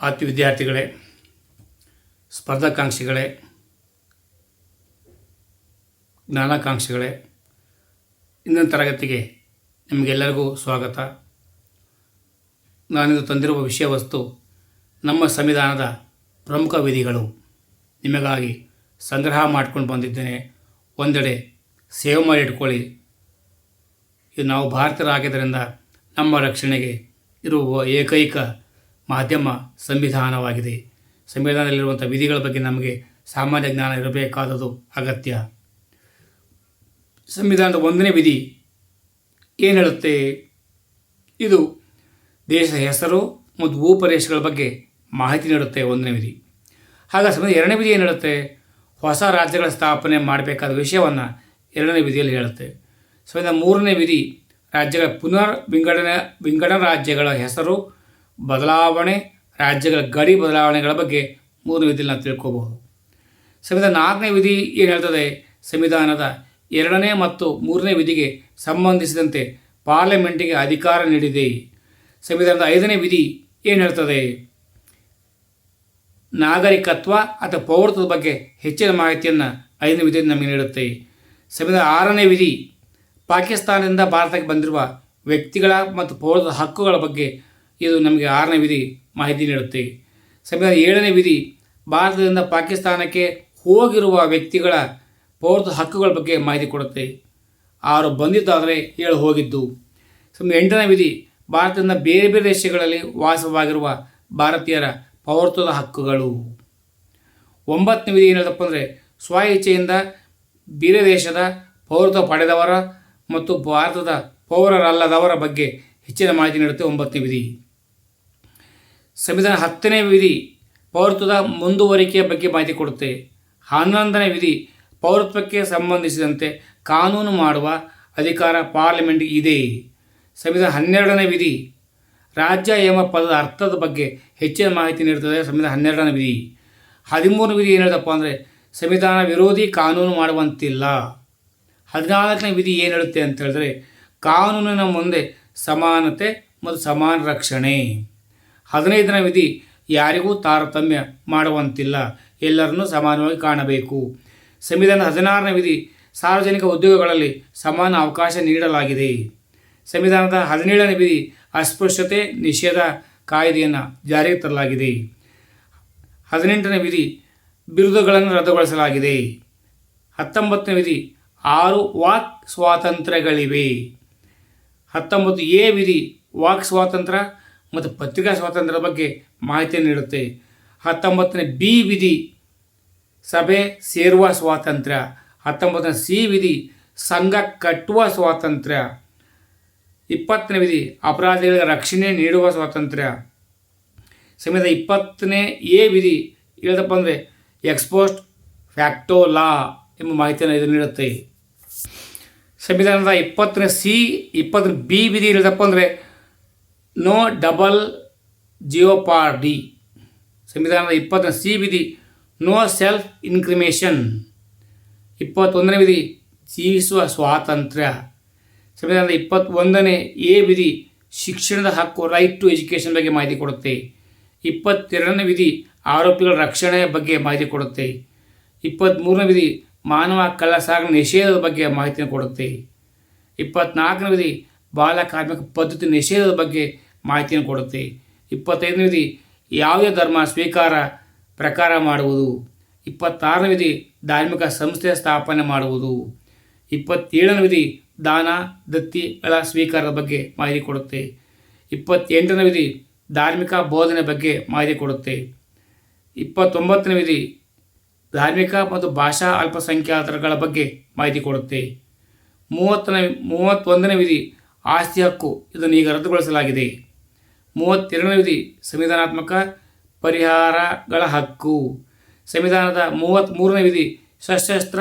ಆತ್ಮೀಯ ವಿದ್ಯಾರ್ಥಿಗಳೇ, ಸ್ಪರ್ಧಾಕಾಂಕ್ಷಿಗಳೇ, ಜ್ಞಾನಾಕಾಂಕ್ಷಿಗಳೇ, ಇಂದಿನ ತರಗತಿಗೆ ನಿಮಗೆಲ್ಲರಿಗೂ ಸ್ವಾಗತ. ನಾನಿಂದು ತಂದಿರುವ ವಿಷಯ ವಸ್ತು ನಮ್ಮ ಸಂವಿಧಾನದ ಪ್ರಮುಖ ವಿಧಿಗಳು. ನಿಮಗಾಗಿ ಸಂಗ್ರಹ ಮಾಡ್ಕೊಂಡು ಬಂದಿದ್ದೇನೆ. ಒಂದೆಡೆ ಸೇವ್ ಮಾಡಿ ಇಟ್ಕೊಳ್ಳಿ. ಇದು ನಾವು ಭಾರತೀಯರಾಗಿದ್ದರಿಂದ ನಮ್ಮ ರಕ್ಷಣೆಗೆ ಇರುವ ಏಕೈಕ ಮಾಧ್ಯಮ ಸಂವಿಧಾನವಾಗಿದೆ. ಸಂವಿಧಾನದಲ್ಲಿರುವಂಥ ವಿಧಿಗಳ ಬಗ್ಗೆ ನಮಗೆ ಸಾಮಾನ್ಯ ಜ್ಞಾನ ಇರಬೇಕಾದದ್ದು ಅಗತ್ಯ. ಸಂವಿಧಾನದ 1ನೇ ವಿಧಿ ಏನು ಹೇಳುತ್ತೆ? ಇದು ದೇಶದ ಹೆಸರು ಮತ್ತು ಭೂಪ್ರದೇಶಗಳ ಬಗ್ಗೆ ಮಾಹಿತಿ ನೀಡುತ್ತೆ 1ನೇ ವಿಧಿ. ಹಾಗೆ ಸಂವಿಧಾನ 2ನೇ ವಿಧಿ ಏನು ಹೇಳುತ್ತೆ? ಹೊಸ ರಾಜ್ಯಗಳ ಸ್ಥಾಪನೆ ಮಾಡಬೇಕಾದ ವಿಷಯವನ್ನು 2ನೇ ವಿಧಿಯಲ್ಲಿ ಹೇಳುತ್ತೆ. ಸಂವಿಧಾನ 3ನೇ ವಿಧಿ ರಾಜ್ಯಗಳ ವಿಂಗಡಣಾ ರಾಜ್ಯಗಳ ಹೆಸರು ಬದಲಾವಣೆ, ರಾಜ್ಯಗಳ ಗಡಿ ಬದಲಾವಣೆಗಳ ಬಗ್ಗೆ 3ನೇ ವಿಧಿಯಲ್ಲಿ ನಾವು ತಿಳ್ಕೋಬಹುದು. ಸಂವಿಧಾನ 4ನೇ ವಿಧಿ ಏನು ಹೇಳ್ತದೆ? ಸಂವಿಧಾನದ 2ನೇ ಮತ್ತು 3ನೇ ವಿಧಿಗೆ ಸಂಬಂಧಿಸಿದಂತೆ ಪಾರ್ಲಿಮೆಂಟಿಗೆ ಅಧಿಕಾರ ನೀಡಿದೆ. ಸಂವಿಧಾನದ 5ನೇ ವಿಧಿ ಏನು ಹೇಳ್ತದೆ? ನಾಗರಿಕತ್ವ ಅಥವಾ ಪೌರತ್ವದ ಬಗ್ಗೆ ಹೆಚ್ಚಿನ ಮಾಹಿತಿಯನ್ನು 5ನೇ ವಿಧಿಯಲ್ಲಿ ನಮಗೆ ನೀಡುತ್ತೆ. ಸಂವಿಧಾನ 6ನೇ ವಿಧಿ ಪಾಕಿಸ್ತಾನದಿಂದ ಭಾರತಕ್ಕೆ ಬಂದಿರುವ ವ್ಯಕ್ತಿಗಳ ಮತ್ತು ಪೌರತ್ವದ ಹಕ್ಕುಗಳ ಬಗ್ಗೆ ಇದು ನಮಗೆ 6ನೇ ವಿಧಿ ಮಾಹಿತಿ ನೀಡುತ್ತೆ. ಸಂವಿಧಾನ 7ನೇ ವಿಧಿ ಭಾರತದಿಂದ ಪಾಕಿಸ್ತಾನಕ್ಕೆ ಹೋಗಿರುವ ವ್ಯಕ್ತಿಗಳ ಪೌರತ್ವ ಹಕ್ಕುಗಳ ಬಗ್ಗೆ ಮಾಹಿತಿ ಕೊಡುತ್ತೆ. 6 ಬಂದಿದ್ದಾದರೆ 7 ಹೋಗಿದ್ದು. ಸಂವಿಧಾನ 8ನೇ ವಿಧಿ ಭಾರತದಿಂದ ಬೇರೆ ಬೇರೆ ದೇಶಗಳಲ್ಲಿ ವಾಸವಾಗಿರುವ ಭಾರತೀಯರ ಪೌರತ್ವದ ಹಕ್ಕುಗಳು. 9ನೇ ವಿಧಿ ಏನು ಹೇಳಪ್ಪ ಅಂದರೆ ಸ್ವ ಇಚ್ಛೆಯಿಂದ ಬೇರೆ ದೇಶದ ಪೌರತ್ವ ಪಡೆದವರ ಮತ್ತು ಭಾರತದ ಪೌರರಲ್ಲದವರ ಬಗ್ಗೆ ಹೆಚ್ಚಿನ ಮಾಹಿತಿ ನೀಡುತ್ತೆ 9ನೇ ವಿಧಿ. ಸಂವಿಧಾನ 10ನೇ ವಿಧಿ ಪೌರತ್ವದ ಮುಂದುವರಿಕೆಯ ಬಗ್ಗೆ ಮಾಹಿತಿ ಕೊಡುತ್ತೆ. 11ನೇ ವಿಧಿ ಪೌರತ್ವಕ್ಕೆ ಸಂಬಂಧಿಸಿದಂತೆ ಕಾನೂನು ಮಾಡುವ ಅಧಿಕಾರ ಪಾರ್ಲಿಮೆಂಟ್ಗೆ ಇದೆ. ಸಂವಿಧಾನ 12ನೇ ವಿಧಿ ರಾಜ್ಯ ಎಂಬ ಪದದ ಅರ್ಥದ ಬಗ್ಗೆ ಹೆಚ್ಚಿನ ಮಾಹಿತಿ ನೀಡುತ್ತದೆ. ಸಂವಿಧಾನ 12ನೇ ವಿಧಿ. 13ನೇ ವಿಧಿ ಏನು ಹೇಳಪ್ಪ ಅಂದರೆ ಸಂವಿಧಾನ ವಿರೋಧಿ ಕಾನೂನು ಮಾಡುವಂತಿಲ್ಲ. 14ನೇ ವಿಧಿ ಏನು ಹೇಳುತ್ತೆ ಅಂತ ಹೇಳಿದ್ರೆ ಕಾನೂನಿನ ಮುಂದೆ ಸಮಾನತೆ ಮತ್ತು ಸಮಾನ ರಕ್ಷಣೆ. 15ನೇ ವಿಧಿ ಯಾರಿಗೂ ತಾರತಮ್ಯ ಮಾಡುವಂತಿಲ್ಲ, ಎಲ್ಲರನ್ನೂ ಸಮಾನವಾಗಿ ಕಾಣಬೇಕು. ಸಂವಿಧಾನ 16ನೇ ವಿಧಿ ಸಾರ್ವಜನಿಕ ಉದ್ಯೋಗಗಳಲ್ಲಿ ಸಮಾನ ಅವಕಾಶ ನೀಡಲಾಗಿದೆ. ಸಂವಿಧಾನದ 17ನೇ ವಿಧಿ ಅಸ್ಪೃಶ್ಯತೆ ನಿಷೇಧ ಕಾಯ್ದೆಯನ್ನು ಜಾರಿಗೆ ತರಲಾಗಿದೆ. 18ನೇ ವಿಧಿ ಬಿರುದುಗಳನ್ನು ರದ್ದುಗೊಳಿಸಲಾಗಿದೆ. 19ನೇ ವಿಧಿ 6 ವಾಕ್ ಸ್ವಾತಂತ್ರ್ಯಗಳಿವೆ. 19A ವಿಧಿ ವಾಕ್ ಸ್ವಾತಂತ್ರ್ಯ ಮತ್ತು ಪತ್ರಿಕಾ ಸ್ವಾತಂತ್ರ್ಯದ ಬಗ್ಗೆ ಮಾಹಿತಿಯನ್ನು ನೀಡುತ್ತೆ. 19ನೇ B ವಿಧಿ ಸಭೆ ಸೇರುವ ಸ್ವಾತಂತ್ರ್ಯ. 19ನೇ C ವಿಧಿ ಸಂಘ ಕಟ್ಟುವ ಸ್ವಾತಂತ್ರ್ಯ. 20ನೇ ವಿಧಿ ಅಪರಾಧಿಗಳಿಗೆ ರಕ್ಷಣೆ ನೀಡುವ ಸ್ವಾತಂತ್ರ್ಯ. ಸಂವಿಧಾನ 20ನೇ A ವಿಧಿ ಹೇಳದಪ್ಪ ಅಂದರೆ ಎಕ್ಸ್ಪೋಸ್ಟ್ ಫ್ಯಾಕ್ಟೋ ಲಾ ಎಂಬ ಮಾಹಿತಿಯನ್ನು ಇದು ನೀಡುತ್ತೆ. ಸಂವಿಧಾನದ 20ನೇ C 20ನೇ B ವಿಧಿ ಹೇಳದಪ್ಪ ಅಂದರೆ ನೋ ಡಬಲ್ ಜಿಯೋಪಾರ್ಡಿ. ಸಂವಿಧಾನದ 20ನೇ C ವಿಧಿ ನೋ ಸೆಲ್ಫ್ ಇನ್ಕ್ರಿಮೇಷನ್. 21ನೇ ವಿಧಿ ಜೀವಿಸುವ ಸ್ವಾತಂತ್ರ್ಯ. ಸಂವಿಧಾನದ 21ನೇ A ವಿಧಿ ಶಿಕ್ಷಣದ ಹಕ್ಕು, ರೈಟ್ ಟು ಎಜುಕೇಷನ್ ಬಗ್ಗೆ ಮಾಹಿತಿ ಕೊಡುತ್ತೆ. 22ನೇ ವಿಧಿ ಆರೋಪಿಗಳ ರಕ್ಷಣೆಯ ಬಗ್ಗೆ ಮಾಹಿತಿ ಕೊಡುತ್ತೆ. 23ನೇ ವಿಧಿ ಮಾನವ ಕಳ್ಳಸಾಗಣೆ ನಿಷೇಧದ ಬಗ್ಗೆ ಮಾಹಿತಿಯನ್ನು ಕೊಡುತ್ತೆ. 24ನೇ ವಿಧಿ ಬಾಲ ಕಾರ್ಮಿಕ ಪದ್ಧತಿ ನಿಷೇಧದ ಬಗ್ಗೆ ಮಾಹಿತಿಯನ್ನು ಕೊಡುತ್ತೆ. 25ನೇ ವಿಧಿ ಯಾವುದೇ ಧರ್ಮ ಪ್ರಕಾರ ಮಾಡುವುದು. 26ನೇ ವಿಧಿ ಧಾರ್ಮಿಕ ಸಂಸ್ಥೆಯ ಸ್ಥಾಪನೆ ಮಾಡುವುದು. 27ನೇ ವಿಧಿ ದಾನ ದತ್ತಿಗಳ ಸ್ವೀಕಾರದ ಬಗ್ಗೆ ಮಾಹಿತಿ ಕೊಡುತ್ತೆ. 28ನೇ ವಿಧಿ ಧಾರ್ಮಿಕ ಬೋಧನೆ ಬಗ್ಗೆ ಮಾಹಿತಿ ಕೊಡುತ್ತೆ. 29ನೇ ವಿಧಿ ಧಾರ್ಮಿಕ ಮತ್ತು ಭಾಷಾ ಅಲ್ಪಸಂಖ್ಯಾತರ ಬಗ್ಗೆ ಮಾಹಿತಿ ಕೊಡುತ್ತೆ. 31ನೇ ವಿಧಿ ಆಸ್ತಿ ಹಕ್ಕು, ಇದನ್ನು ಈಗ ರದ್ದುಗೊಳಿಸಲಾಗಿದೆ. 32ನೇ ವಿಧಿ ಸಂವಿಧಾನಾತ್ಮಕ ಪರಿಹಾರಗಳ ಹಕ್ಕು. ಸಂವಿಧಾನದ 33ನೇ ವಿಧಿ ಸಶಸ್ತ್ರ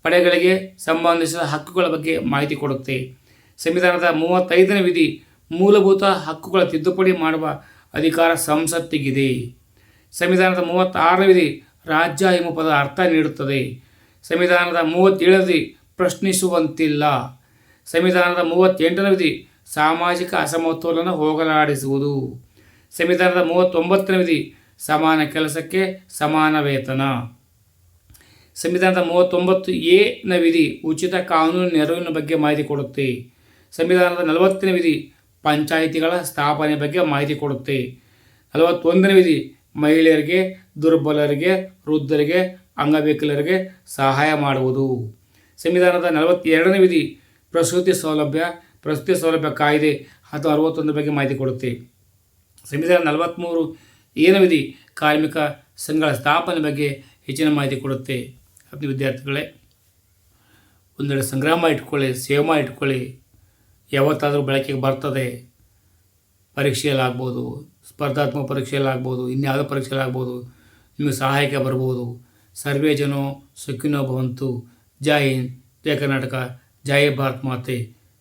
ಪಡೆಗಳಿಗೆ ಸಂಬಂಧಿಸಿದ ಹಕ್ಕುಗಳ ಬಗ್ಗೆ ಮಾಹಿತಿ ಕೊಡುತ್ತೆ. ಸಂವಿಧಾನದ 35ನೇ ವಿಧಿ ಮೂಲಭೂತ ಹಕ್ಕುಗಳ ತಿದ್ದುಪಡಿ ಮಾಡುವ ಅಧಿಕಾರ ಸಂಸತ್ತಿಗಿದೆ. ಸಂವಿಧಾನದ 36ನೇ ವಿಧಿ ರಾಜ್ಯ ಎಂಬ ಪದದ ಅರ್ಥ ನೀಡುತ್ತದೆ. ಸಂವಿಧಾನದ 37ನೇ ವಿಧಿ ಪ್ರಶ್ನಿಸುವಂತಿಲ್ಲ. ಸಂವಿಧಾನದ 38ನೇ ವಿಧಿ ಸಾಮಾಜಿಕ ಅಸಮತೋಲನ ಹೋಗಲಾಡಿಸುವುದು. ಸಂವಿಧಾನದ 39ನೇ ವಿಧಿ ಸಮಾನ ಕೆಲಸಕ್ಕೆ ಸಮಾನ ವೇತನ. ಸಂವಿಧಾನದ 39A ವಿಧಿ ಉಚಿತ ಕಾನೂನು ನೆರವಿನ ಬಗ್ಗೆ ಮಾಹಿತಿ ಕೊಡುತ್ತೆ. ಸಂವಿಧಾನದ 40ನೇ ವಿಧಿ ಪಂಚಾಯಿತಿಗಳ ಸ್ಥಾಪನೆ ಬಗ್ಗೆ ಮಾಹಿತಿ ಕೊಡುತ್ತೆ. 41ನೇ ವಿಧಿ ಮಹಿಳೆಯರಿಗೆ, ದುರ್ಬಲರಿಗೆ, ವೃದ್ಧರಿಗೆ, ಅಂಗವಿಕಲರಿಗೆ ಸಹಾಯ ಮಾಡುವುದು. ಸಂವಿಧಾನದ 42ನೇ ವಿಧಿ ಪ್ರಸೂತಿ ಸೌಲಭ್ಯ ಕಾಯ್ದೆ 1961 ಬಗ್ಗೆ ಮಾಹಿತಿ ಕೊಡುತ್ತೆ. ಸಂವಿಧಾನ 43A ವಿಧಿ ಕಾರ್ಮಿಕ ಸಂಘಗಳ ಸ್ಥಾಪನೆ ಬಗ್ಗೆ ಹೆಚ್ಚಿನ ಮಾಹಿತಿ ಕೊಡುತ್ತೆ. ವಿದ್ಯಾರ್ಥಿಗಳೇ, ಒಂದೆರಡು ಸಂಗ್ರಾಮ ಇಟ್ಕೊಳ್ಳಿ, ಸೇವ್ ಮಾಡಿ ಇಟ್ಕೊಳ್ಳಿ. ಯಾವತ್ತಾದರೂ ಬಳಕೆಗೆ ಬರ್ತದೆ. ಪರೀಕ್ಷೆಯಲ್ಲಾಗ್ಬೋದು, ಸ್ಪರ್ಧಾತ್ಮಕ ಪರೀಕ್ಷೆಯಲ್ಲಾಗ್ಬೋದು, ಇನ್ಯಾವುದೋ ಪರೀಕ್ಷೆಯಲ್ಲಾಗ್ಬೋದು, ನಿಮಗೆ ಸಹಾಯಕ್ಕೆ ಬರ್ಬೋದು. ಸರ್ವೇ ಜನೋ ಸುಖಿನೋ ಭವಂತು. ಜೈ ಹಿಂದ್, ಜೈ ಕರ್ನಾಟಕ, ಜೈ ಭಾರತ್ ಮಾತೆ.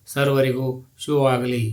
ಸರ್ವರಿಗೂ ಶುಭವಾಗಲಿ.